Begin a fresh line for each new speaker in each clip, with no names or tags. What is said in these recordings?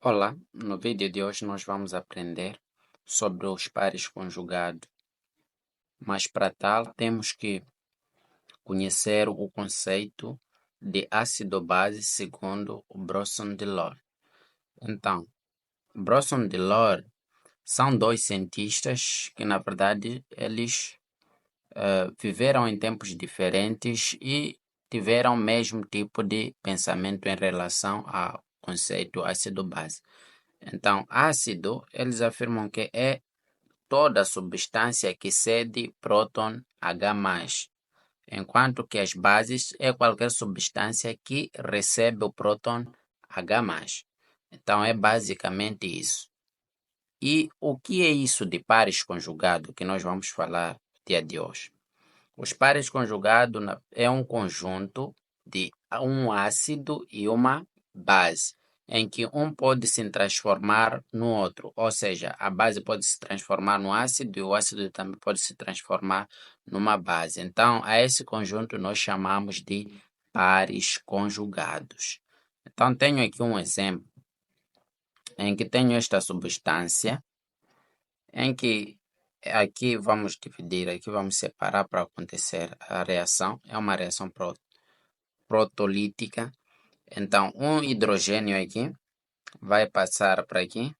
Olá, no vídeo de hoje nós vamos aprender sobre os pares conjugados, mas para tal temos que conhecer o conceito de ácido-base segundo o Bronson de Lord. Então, Bronson de Lord são dois cientistas que, na verdade, eles viveram em tempos diferentes e tiveram o mesmo tipo de pensamento em relação ao conceito ácido-base. Então, ácido, eles afirmam que é toda substância que cede próton H+, enquanto que as bases é qualquer substância que recebe o próton H+. Então, é basicamente isso. E o que é isso de pares conjugados que nós vamos falar no dia de hoje? Os pares conjugados é um conjunto de um ácido e uma base, em que um pode se transformar no outro, ou seja, a base pode se transformar no ácido e o ácido também pode se transformar numa base. Então, a esse conjunto nós chamamos de pares conjugados. Então, tenho aqui um exemplo em que tenho esta substância, em que aqui vamos dividir, aqui vamos separar para acontecer a reação. É uma reação protolítica. Então, um hidrogênio aqui vai passar para aqui.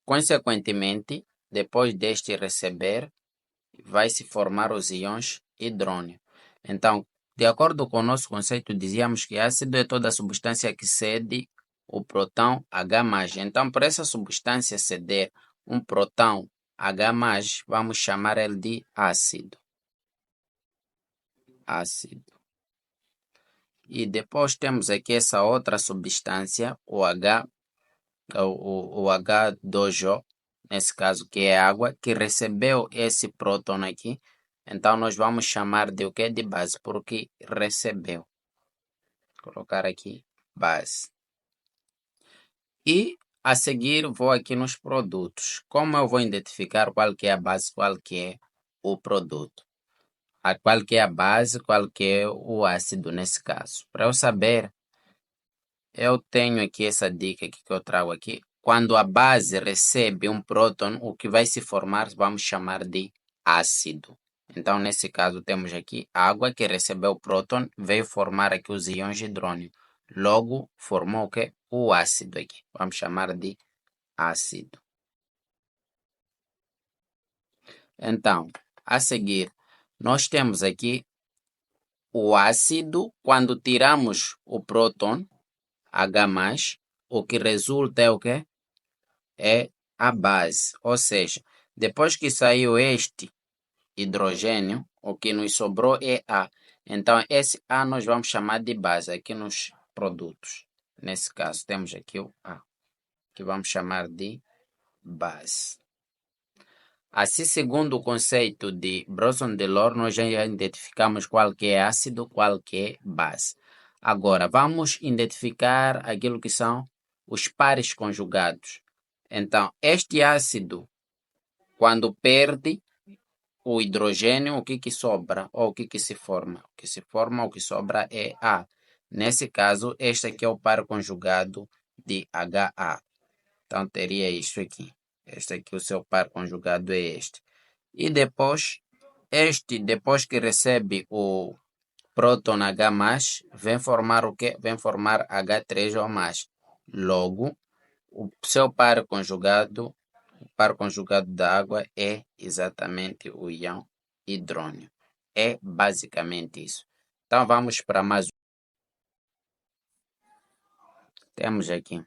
Consequentemente, depois deste receber, vai se formar os íons hidrônio. Então, de acordo com o nosso conceito, dizíamos que ácido é toda substância que cede o próton H+. Então, por essa substância ceder um próton H+, vamos chamar ele de ácido. Ácido. E depois temos aqui essa outra substância, o H2O, nesse caso que é água, que recebeu esse próton aqui. Então, nós vamos chamar de o que? De base, porque recebeu. Vou colocar aqui base. E a seguir vou aqui nos produtos. Como eu vou identificar qual que é a base, qual que é o produto? Qual que é a base, qual que é o ácido nesse caso? Para eu saber, eu tenho aqui essa dica aqui que eu trago aqui. Quando a base recebe um próton, o que vai se formar vamos chamar de ácido. Então, nesse caso, temos aqui água que recebeu o próton, veio formar aqui os íons de hidrônio. Logo, formou o quê? O ácido aqui. Vamos chamar de ácido. Então, a seguir, nós temos aqui o ácido. Quando tiramos o próton H+, o que resulta é o quê? É a base. Ou seja, depois que saiu este hidrogênio, o que nos sobrou é A. Então, esse A nós vamos chamar de base aqui nos produtos. Nesse caso, temos aqui o A, que vamos chamar de base. Assim, segundo o conceito de Bronson de Lord, nós já identificamos qual que é ácido, qual que é base. Agora, vamos identificar aquilo que são os pares conjugados. Então, este ácido, quando perde o hidrogênio, o que sobra? Ou o que se forma? O que se forma, o que sobra é A. Nesse caso, este aqui é o par conjugado de HA. Então, teria isto aqui. Este aqui, o seu par conjugado é este. E depois, depois que recebe o próton H+, vem formar o quê? Vem formar H3O+. Logo, o seu o par conjugado da água é exatamente o íon hidrônio. É basicamente isso. Então, vamos para mais um. Temos aqui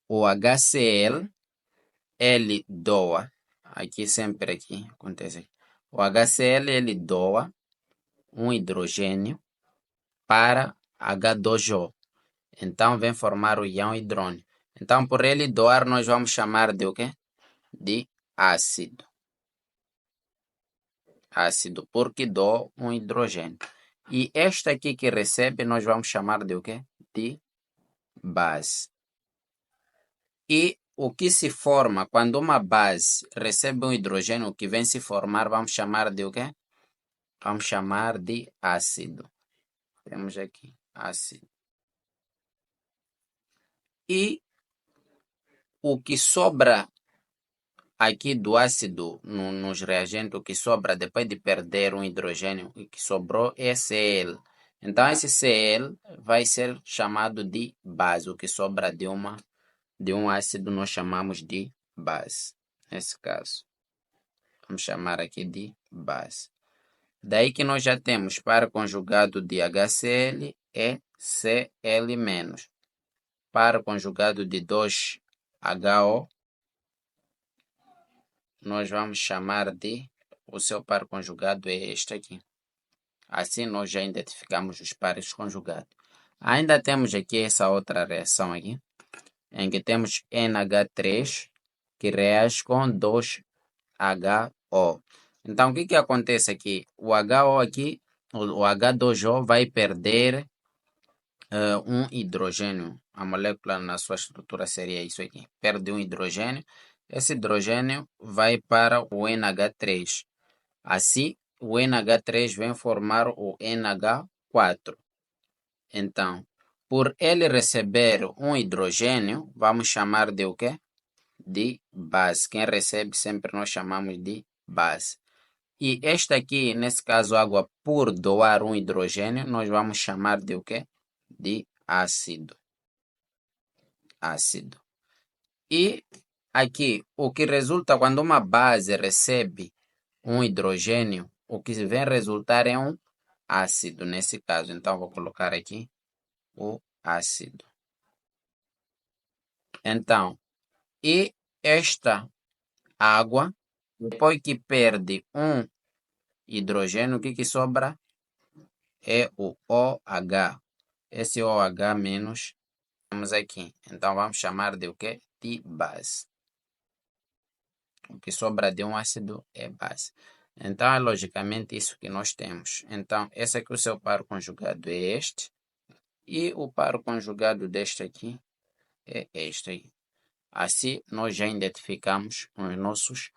o HCl, ele doa, aqui sempre aqui acontece. O HCl ele doa um hidrogênio para H2O. Então vem formar o íon hidrônio. Então por ele doar nós vamos chamar de o quê? De ácido. Ácido porque doa um hidrogênio. E esta aqui que recebe nós vamos chamar de o quê? De base. E o que se forma quando uma base recebe um hidrogênio, o que vem se formar, vamos chamar de o quê? Vamos chamar de ácido. Temos aqui ácido. E o que sobra aqui do ácido nos reagentes, o que sobra depois de perder um hidrogênio, o que sobrou é Cl. Então, esse Cl vai ser chamado de base. O que sobra de um ácido nós chamamos de base. Nesse caso, vamos chamar aqui de base. Daí que nós já temos par conjugado de HCl é Cl-. Par conjugado de 2HO, nós vamos chamar de, o seu par conjugado é este aqui. Assim nós já identificamos os pares conjugados. Ainda temos aqui essa outra reação aqui, em que temos NH3 que reage com 2HO. Então o que acontece aqui? O HO aqui, o H2O vai perder um hidrogênio. A molécula na sua estrutura seria isso aqui. Perde um hidrogênio. Esse hidrogênio vai para o NH3. Assim, o NH3 vem formar o NH4. Então, por ele receber um hidrogênio, vamos chamar de o quê? De base. Quem recebe sempre nós chamamos de base. E esta aqui, nesse caso, água, por doar um hidrogênio, nós vamos chamar de o quê? De ácido. Ácido. E aqui, o que resulta quando uma base recebe um hidrogênio, o que vem resultar é um ácido, nesse caso. Então, vou colocar aqui o ácido. Então, e esta água, depois que perde um hidrogênio, o que sobra? É o OH. Esse OH menos temos aqui. Então, vamos chamar de o quê? De base. O que sobra de um ácido é base. Então, é logicamente isso que nós temos. Então, esse aqui, o seu par conjugado é este. E o par conjugado deste aqui é este aí. Assim, nós já identificamos os nossos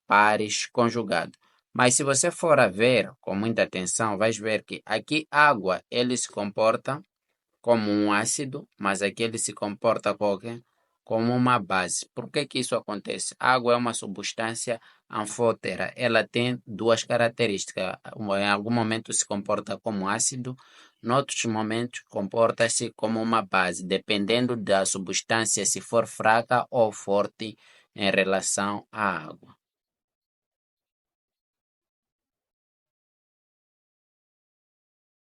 pares conjugados. Mas se você for a ver com muita atenção, vais ver que aqui água ele se comporta como um ácido, mas aqui ele se comporta como uma base. Por que que isso acontece? A água é uma substância anfótera. Ela tem duas características. Em algum momento se comporta como ácido, em outros momentos comporta-se como uma base, dependendo da substância, se for fraca ou forte em relação à água.